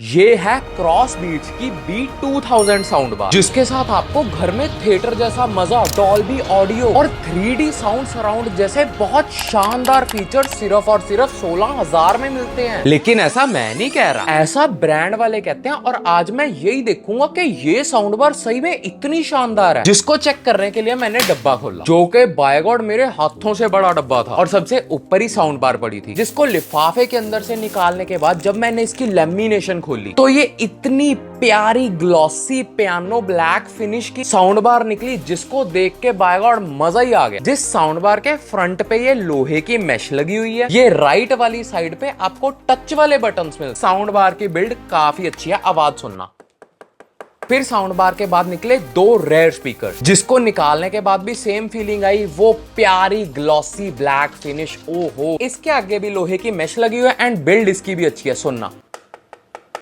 ये है क्रॉसबीट्स की B2000 साउंड बार, जिसके साथ आपको घर में थिएटर जैसा मजा, डॉल्बी ऑडियो और 3D साउंड सराउंड जैसे बहुत शानदार फीचर सिर्फ और सिर्फ 16,000 में मिलते हैं। लेकिन ऐसा मैं नहीं कह रहा, ऐसा ब्रांड वाले कहते हैं। और आज मैं यही देखूंगा कि ये साउंड बार सही में इतनी शानदार है, जिसको चेक करने के लिए मैंने डब्बा खोला, जो कि बाय गॉड मेरे हाथों से बड़ा डब्बा था और सबसे ऊपर ही साउंड बार पड़ी थी, जिसको लिफाफे के अंदर से निकालने के बाद जब मैंने इसकी लेमिनेशन खोली तो ये इतनी प्यारी ग्लॉसी पियानो ब्लैक फिनिश की साउंड बार निकली, जिसको देख के बाय गॉड मजा ही आ गया। जिस साउंड बार के फ्रंट पे ये लोहे की मेश लगी हुई है, ये राइट वाली साइड पे आपको टच वाले बटन्स मिल। साउंड बार की बिल्ड काफी अच्छी है, आवाज सुनना। फिर साउंड बार के बाद निकले दो रेयर स्पीकर, जिसको निकालने के बाद भी सेम फीलिंग आई, वो प्यारी ग्लॉसी ब्लैक फिनिश। ओहो, इसके आगे भी लोहे की मेश लगी हुई है एंड बिल्ड इसकी भी अच्छी है, सुनना।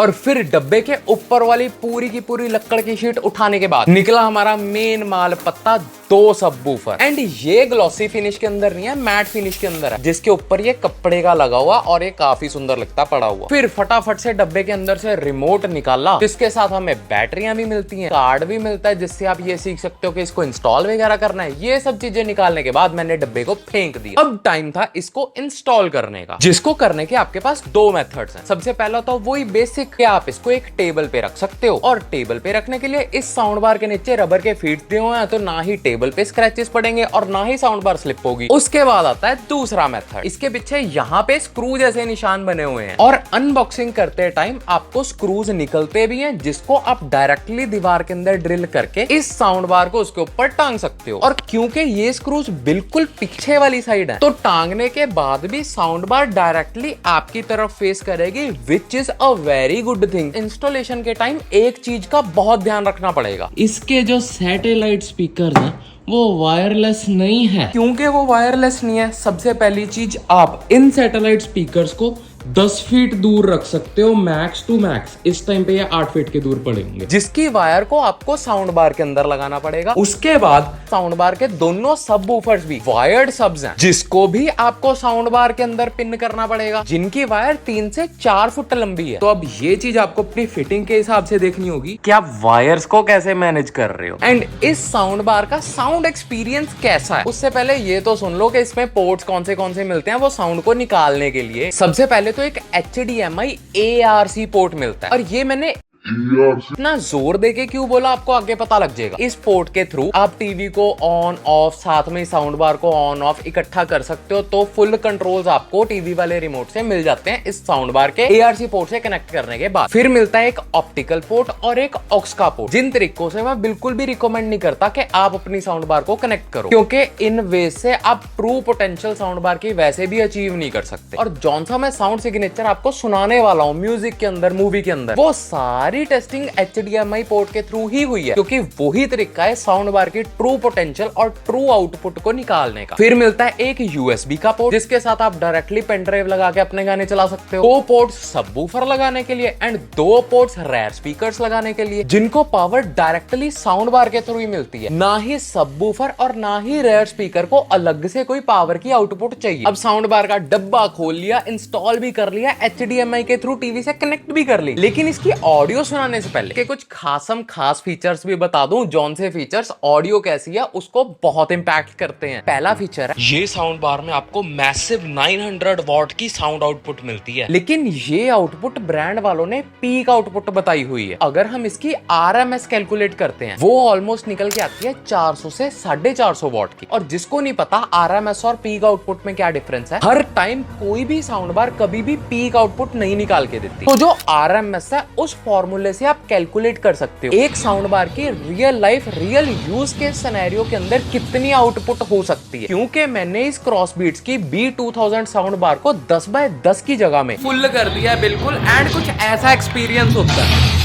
और फिर डब्बे के ऊपर वाली पूरी की पूरी लक्कड़ की शीट उठाने के बाद निकला हमारा मेन माल पत्ता, दो सबवूफर। एंड ये ग्लॉसी फिनिश के अंदर नहीं है, मैट फिनिश के अंदर है, जिसके ऊपर ये कपड़े का लगा हुआ और ये काफी सुंदर लगता पड़ा हुआ। फिर फटाफट से डब्बे के अंदर से रिमोट निकाला, जिसके साथ हमें बैटरियां भी मिलती हैं, कार्ड भी मिलता है, जिससे आप ये सीख सकते हो कि इसको इंस्टॉल वगैरह करना है। ये सब चीजें निकालने के बाद मैंने डब्बे को फेंक दिया। अब टाइम था इसको इंस्टॉल करने का, जिसको करने के आपके पास दो मेथड्स हैं। सबसे पहला तो वही बेसिक कि आप इसको एक टेबल पे रख सकते हो, और टेबल पे रखने के लिए इस साउंड बार के नीचे रबर के फीट दिए हुए हैं, तो ना ही टेबल पे स्क्रैचेस पड़ेंगे और ना ही साउंड बार स्लिप होगी। उसके बाद आता है दूसरा मेथड। इसके पीछे यहाँ पे स्क्रू जैसे निशान बने हुए हैं, और अनबॉक्सिंग करते टाइम आपको स्क्रूज निकलते भी हैं, जिसको आप डायरेक्टली दीवार के अंदर ड्रिल करके इस साउंड बार को उसके ऊपर टांग सकते हो। और क्योंकि ये स्क्रूज बिल्कुल पीछे वाली साइड है, तो टांगने के बाद भी साउंड बार डायरेक्टली आपकी तरफ फेस करेगी, which is a very good thing. Installation के टाइम एक चीज का बहुत ध्यान रखना पड़ेगा, इसके जो सैटेलाइट स्पीकर्स हैं वो वायरलेस नहीं है। क्योंकि वो वायरलेस नहीं है, सबसे पहली चीज आप इन सैटेलाइट स्पीकर्स को 10 फीट दूर रख सकते हो, मैक्स टू मैक्स। इस टाइम पे ये 8 फीट के दूर पड़ेंगे, जिसकी वायर को आपको साउंड बार के अंदर लगाना पड़ेगा। उसके बाद साउंड बार के दोनों सबवूफर्स भी वायर्ड सबs हैं, जिसको भी आपको साउंड बार के अंदर पिन करना पड़ेगा, जिनकी वायर 3 से 4 फुट लंबी है। तो अब ये चीज आपको अपनी फिटिंग के हिसाब से देखनी होगी कि आप वायर्स को कैसे मैनेज कर रहे हो, एंड इस साउंड बार का साउंड एक्सपीरियंस कैसा है। उससे पहले ये तो सुन लो कि इसमें पोर्ट्स कौन से मिलते हैं वो साउंड को निकालने के लिए। सबसे पहले तो एक HDMI ARC पोर्ट मिलता है, और ये मैंने इतना जोर देके क्यों बोला आपको आगे पता लग जाएगा। इस पोर्ट के थ्रू आप टीवी को ऑन ऑफ, साथ में साउंड बार को ऑन ऑफ इकट्ठा कर सकते हो, तो फुल कंट्रोल्स आपको टीवी वाले रिमोट से मिल जाते हैं इस साउंड बार के ARC पोर्ट से कनेक्ट करने के बाद। फिर मिलता है एक ऑप्टिकल पोर्ट और एक ऑक्स का पोर्ट, जिन तरीकों से मैं बिल्कुल भी रिकमेंड नहीं करता कि आप अपनी साउंड बार को कनेक्ट करो, क्योंकि इन वे से आप ट्रू पोटेंशियल साउंड बार की वैसे भी अचीव नहीं कर सकते। और जौन सा मैं साउंड सिग्नेचर आपको सुनाने वाला हूँ म्यूजिक के अंदर, मूवी के अंदर, वो सारी टेस्टिंग HDMI पोर्ट के थ्रू ही हुई है, क्योंकि वही तरीका है साउंड बार की ट्रू पोटेंशियल और ट्रू आउटपुट को निकालने का। फिर मिलता है एक USB का पोर्ट, जिसके साथ आप डायरेक्टली पेन ड्राइव लगा के अपने गाने चला सकते हो। 2 पोर्ट्स सबवूफर लगाने के लिए एंड 2 पोर्ट्स रेयर स्पीकर्स लगाने के लिए, जिनको पावर डायरेक्टली साउंड बार के थ्रू ही मिलती है। ना ही सबवूफर और ना ही रेयर स्पीकर को अलग से कोई पावर की आउटपुट चाहिए। अब साउंड बार का डब्बा खोल लिया, इंस्टॉल भी कर लिया, HDMI के थ्रू टीवी से कनेक्ट भी कर ली, लेकिन इसकी ऑडियो सुनाने से पहले के कुछ खास फीचर्स भी बता दूं। जौन से फीचर्स ऑडियो कैसी है उसको बहुत इंपैक्ट करते हैं। पहला फीचर है, ये साउंड बार में आपको मैसिव 900 वॉट की साउंड आउटपुट मिलती है, लेकिन ये आउटपुट ब्रांड वालों ने पीक आउटपुट बताई हुई है। अगर हम इसकी RMS कैलकुलेट करते हैं, वो ऑलमोस्ट निकल के आती है 400 से 450 वॉट की। और जिसको नहीं पता RMS और पीक आउटपुट में क्या डिफरेंस है, हर टाइम कोई भी साउंड बार कभी भी पीक आउटपुट नहीं निकाल के देती। तो जो RMS है, उस फॉर्मूले से आप कैलकुलेट कर सकते हो एक साउंड बार की रियल लाइफ, रियल यूज के सिनेरियो के अंदर कितनी आउटपुट हो सकती है। क्योंकि मैंने इस क्रॉसबीट्स की B2000 साउंड बार को 10 बाय 10 की जगह में फुल कर दिया बिल्कुल, एंड कुछ ऐसा एक्सपीरियंस होता है।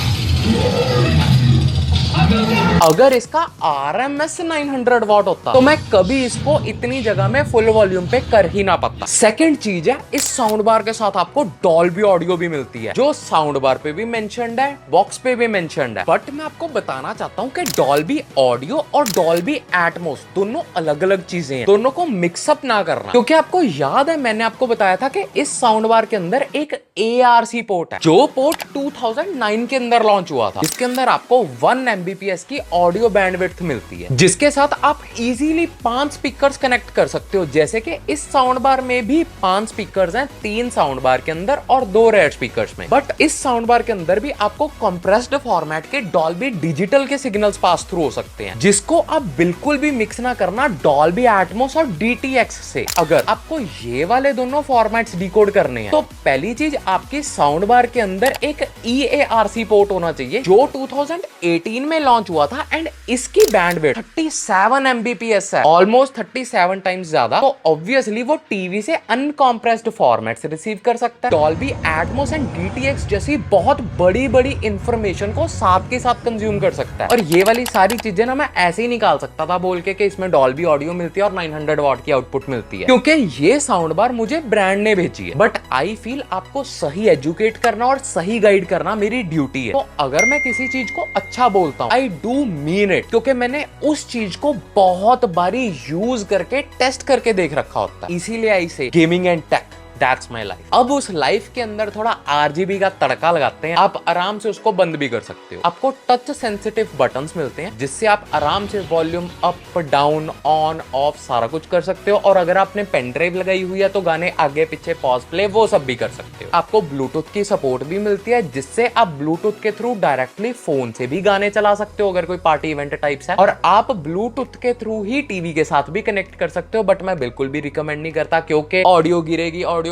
अगर इसका RMS 900 वॉट होता तो मैं कभी इसको इतनी जगह में फुल वॉल्यूम पे कर ही ना पाता। सेकंड चीज है, इस साउंड बार के साथ आपको डॉल्बी ऑडियो भी मिलती है, जो साउंड बार पे भी मेंशन्ड है, बॉक्स पे भी मेंशन्ड है। बट मैं आपको बताना चाहता हूँ कि डॉल्बी ऑडियो और डॉल्बी एटमॉस दोनों अलग अलग चीजें हैं, दोनों को मिक्सअप ना करना। क्योंकि आपको याद है मैंने आपको बताया था कि इस साउंड बार के अंदर एक ARC पोर्ट है, जो पोर्ट 2009 के अंदर लॉन्च हुआ था, जिसके अंदर आपको 1 Mbps की ऑडियो बैंडविड्थ मिलती है, जिसके साथ आप इजीली 5 स्पीकर्स कनेक्ट कर सकते हो। जैसे कि इस साउंड बार में भी 5 स्पीकर्स हैं, 3 साउंड बार के अंदर और 2 रेयर स्पीकर्स में। बट इस साउंड बार के अंदर भी आपको कंप्रेस्ड फॉर्मेट के डॉल्बी डिजिटल के सिग्नल्स पास थ्रू हो सकते हैं, जिसको आप बिल्कुल भी मिक्स ना करना डॉल्बी एटमॉस और DTX से। अगर आपको ये वाले दोनों फॉर्मेट्स डिकोड करने हैं तो पहली चीज आपकी साउंड बार के अंदर एक EARC पोर्ट होना चाहिए, जो 2018 में लॉन्च हुआ था एंड इसकी बैंडविड्थ 37 Mbps है, ऑलमोस्ट 37 टाइम्स ज्यादा। तो ऑब्वियसली वो टीवी से अनकॉम्प्रेस्ड फॉर्मेट्स रिसीव कर सकता है। डॉल्बी एटमॉस एंड DTX जैसी बहुत बड़ी बड़ी इंफॉर्मेशन को साथ के साथ कंज्यूम कर सकता है। और ये वाली सारी चीजें ना मैं ऐसे ही निकाल सकता था बोल के कि इसमें डॉल्बी ऑडियो मिलती है और 900 वॉट की आउटपुट मिलती है, क्योंकि ये साउंड बार मुझे ब्रांड ने भेजी है। बट आई फील आपको सही एजुकेट करना और सही गाइड करना मेरी ड्यूटी है। तो अगर मैं किसी चीज को अच्छा बोलता हूँ, आई डू मीन इट, क्योंकि मैंने उस चीज को बहुत बारी यूज करके टेस्ट करके देख रखा होता है। इसीलिए I say gaming and tech, that's my life. अब उस लाइफ के अंदर थोड़ा RGB का तड़का लगाते हैं। आप आराम से उसको बंद भी कर सकते हो। आपको टच सेंसिटिव बटन्स मिलते हैं, जिससे आप आराम से volume up down on off सारा कुछ कर सकते हो। और अगर आपने पेन ड्राइव लगाई हुई है तो गाने आगे पीछे पॉज प्ले वो सब भी कर सकते हो। आपको ब्लूटूथ की सपोर्ट भी मिलती है, जिससे आप ब्लूटूथ के थ्रू डायरेक्टली फोन से भी गाने चला सकते हो अगर कोई पार्टी इवेंट टाइप्स है। और आप ब्लूटूथ के थ्रू ही टीवी के साथ भी कनेक्ट कर सकते हो। बट मैं बिल्कुल भी रिकमेंड नहीं करता, क्योंकि ऑडियो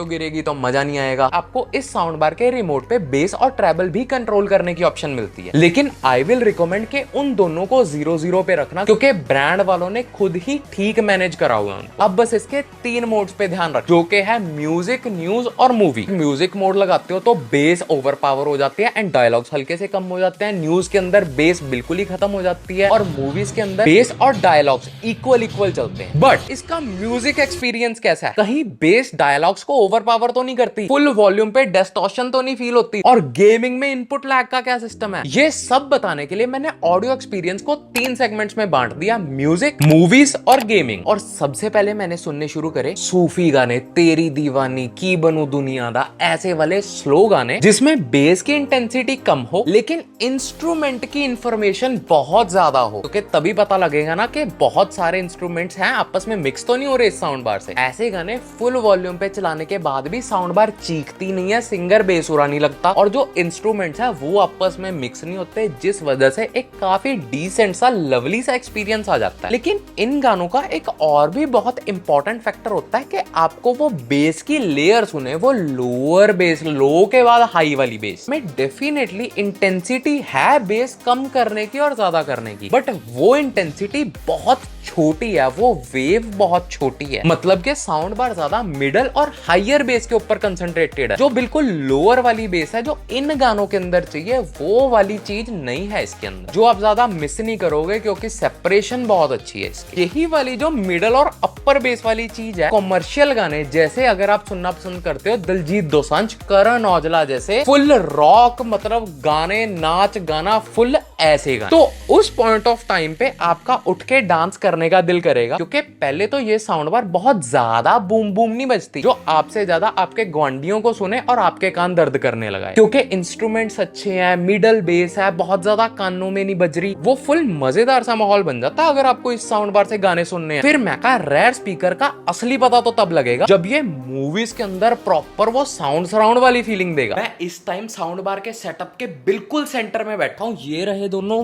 गिरेगी तो मजा नहीं आएगा। आपको इस साउंड बार के रिमोट पे बेस और ट्रेबल भी कंट्रोल करने की ऑप्शन मिलती है, लेकिन आई विल रिकमेंड के उन दोनों को 0-0 पे रखना, क्योंकि ब्रांड वालों ने खुद ही ठीक मैनेज करा हुआ है। अब बस इसके 3 मोड्स पे ध्यान रख, जो कि है म्यूजिक, न्यूज और मूवी। म्यूजिक मोड लगाते हो तो बेस ओवर पावर हो जाती है एंड डायलॉग्स हल्के से कम हो जाते हैं। न्यूज के अंदर बेस बिल्कुल ही खत्म हो जाती है और मूवीज के अंदर बेस और डायलॉग्स इक्वल चलते हैं। बट इसका म्यूजिक एक्सपीरियंस कैसा है? कहीं बेस डायलॉग्स को ओवर पावर तो नहीं करती, फुल वॉल्यूम पे डिस्टॉर्शन तो नहीं फील होती, और गेमिंग में इनपुट लैग का क्या सिस्टम है? ये सब बताने के लिए मैंने ऑडियो एक्सपीरियंस को 3 सेगमेंट्स में बांट दिया, म्यूजिक, मूवीज और गेमिंग। और सबसे पहले मैंने सुनने शुरू करे सूफी गाने, तेरी दीवानी, की बनू दुनियादा, ऐसे वाले स्लो गाने जिसमें बेस की इंटेंसिटी कम हो लेकिन इंस्ट्रूमेंट की इंफॉर्मेशन बहुत ज्यादा हो, क्योंकि तभी पता लगेगा ना कि बहुत सारे इंस्ट्रूमेंट्स हैं, आपस में मिक्स तो नहीं हो रहे इस साउंड बार से। ऐसे गाने फुल वॉल्यूम पे चलाने के बाद भी साउंड बार चीखती नहीं है, सिंगर बेसुरा नहीं लगता, और जो इंस्ट्रूमेंट्स है वो आपस में मिक्स नहीं होते, जिस वजह से एक काफी डिसेंट सा लवली सा एक्सपीरियंस आ जाता है। लेकिन इन गानों का एक और भी बहुत इंपॉर्टेंट फैक्टर होता है कि आपको वो बेस की लेयर सुने, वो लोअर बेस, लो के बाद हाई वाली बेस में डेफिनेटली इंटेंसिटी है बेस कम करने की और ज्यादा करने की, बट वो इंटेंसिटी बहुत छोटी है, वो वेव बहुत छोटी है। मतलब कि साउंड बार ज्यादा मिडल और हायर बेस के ऊपर कंसंट्रेटेड है। जो बिल्कुल लोअर वाली बेस है जो इन गानों के अंदर चाहिए, वो वाली चीज नहीं है इसके अंदर, जो आप ज्यादा मिस नहीं करोगे क्योंकि सेपरेशन बहुत अच्छी है इसकी। यही वाली जो मिडल और अपर बेस वाली चीज है, कॉमर्शियल गाने जैसे अगर आप सुनना पसंद करते हो दिलजीत दोसांझ, करण औजला जैसे फुल रॉक, मतलब गाने, नाच गाना फुल ऐसे गाने, तो उस पॉइंट ऑफ टाइम पे आपका उठ के डांस करने का दिल करेगा। क्योंकि पहले तो ये साउंड बार बहुत ज्यादा बूम बूम नहीं बजती, जो आपसे ज्यादा आपके ग्वांडियों को सुने और आपके कान दर्द करने लगा है, क्योंकि इंस्ट्रूमेंट्स अच्छे हैं, मिडल बेस है, बहुत ज्यादा कानों में नहीं बज रही, वो फुल मजेदार सा माहौल बन जाता है अगर आपको इस साउंड बार से गाने सुनने हैं। फिर मैका रेयर स्पीकर का असली पता तो तब लगेगा जब ये मूवीज के अंदर प्रॉपर वो साउंड सराउंड वाली फीलिंग देगा। मैं इस टाइम साउंड बार के सेटअप के बिल्कुल सेंटर में बैठा हूँ। ये रहे दोनों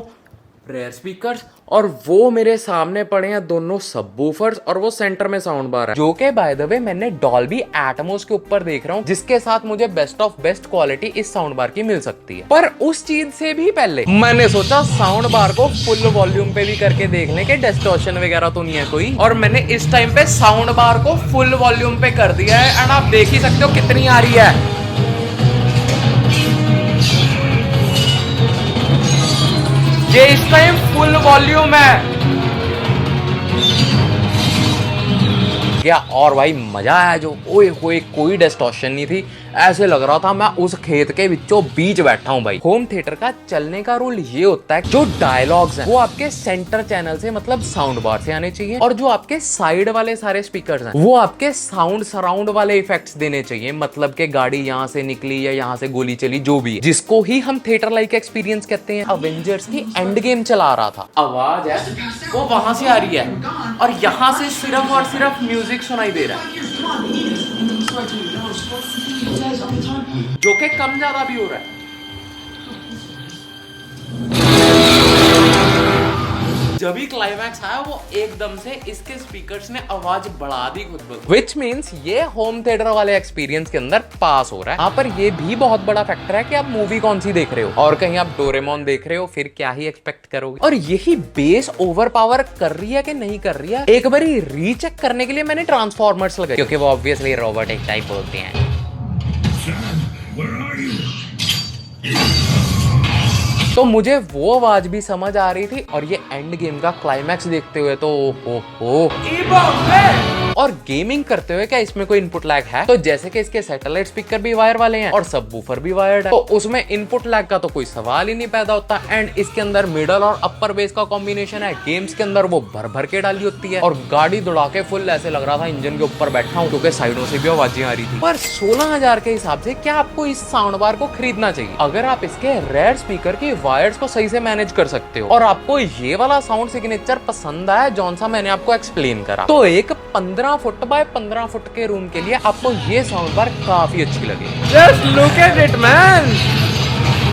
रेयर स्पीकर्स और वो मेरे सामने पड़े हैं दोनों सबवूफर्स, और वो सेंटर में साउंड बार है, जो कि बाय द वे मैंने डॉल्बी एटमॉस के ऊपर देख रहा हूँ, जिसके साथ मुझे बेस्ट ऑफ बेस्ट क्वालिटी इस साउंड बार की मिल सकती है। पर उस चीज से भी पहले मैंने सोचा साउंड बार को फुल वॉल्यूम पे भी करके देख ले कि डिस्टॉर्शन वगैरह तो नहीं है कोई, और मैंने इस टाइम पे साउंड बार को फुल वॉल्यूम पे कर दिया है एंड आप देख ही सकते हो कितनी आ रही है। ये इस टाइम फुल वॉल्यूम है क्या, और भाई मजा आया जो, ओए होए कोई डिस्टॉर्शन नहीं थी, ऐसे लग रहा था मैं उस खेत के बीचों बीच बैठा हूँ भाई। होम थिएटर का चलने का रूल ये होता है जो डायलॉग्स हैं वो आपके सेंटर चैनल से मतलब साउंड बार से आने चाहिए, और जो आपके साइड वाले सारे स्पीकर्स हैं वो आपके साउंड सराउंड वाले इफेक्ट्स देने चाहिए, मतलब कि गाड़ी यहाँ से निकली या यहाँ से गोली चली जो भी है, जिसको ही हम थिएटर लाइक एक्सपीरियंस कहते हैं। अवेंजर्स की एंड गेम चला रहा था, आवाज है वो वहां से आ रही है और यहाँ से सिर्फ और सिर्फ म्यूजिक सुनाई दे रहा है जो कि कम ज्यादा भी हो रहा है। जब भी क्लाइमैक्स आया वो एकदम से इसके स्पीकर्स ने आवाज बढ़ा दी खुद ब खुद, विच मीन्स ये होम थिएटर वाले एक्सपीरियंस के अंदर पास हो रहा है। यहाँ पर ये भी बहुत बड़ा फैक्टर है कि आप मूवी कौन सी देख रहे हो, और कहीं आप डोरेमोन देख रहे हो फिर क्या ही एक्सपेक्ट करोगे। और यही बेस ओवर पावर कर रही है कि नहीं कर रही है, एक बार रीचेक करने के लिए मैंने ट्रांसफॉर्मर्स लगाए, क्योंकि वो ऑब्वियसली रोबोटिक टाइप होते हैं। तो मुझे वो आवाज भी समझ आ रही थी, और ये एंड गेम का क्लाइमैक्स देखते हुए तो हो और गेमिंग करते हुए क्या इसमें कोई इनपुट लैग है? तो जैसे कि इसके सैटेलाइट स्पीकर भी वायर वाले हैं और सबवूफर भी वायर्ड है, तो उसमें इनपुट लैग का तो कोई सवाल ही नहीं पैदा होता। एंड इसके अंदर मिडल और अपर बेस का कॉम्बिनेशन है, गेम्स के अंदर वो भर भर के डाली होती है, और गाड़ी दौड़ा के फुल ऐसे लग रहा था इंजन के ऊपर बैठा हूँ, क्योंकि साइडों से भी आवाजें आ रही थी। पर 16,000 के हिसाब से क्या आपको इस साउंड बार को खरीदना चाहिए अगर आप इसके रेयर स्पीकर की वायर्स को सही से मैनेज कर सकते हो, और आपको ये वाला साउंड सिग्नेचर पसंद आया जौन सा मैंने आपको एक्सप्लेन करा, तो एक 15 फुट बाय 15 फुट के रूम के लिए आपको ये साउंड बार काफी अच्छी लगेगी। Just look at it man.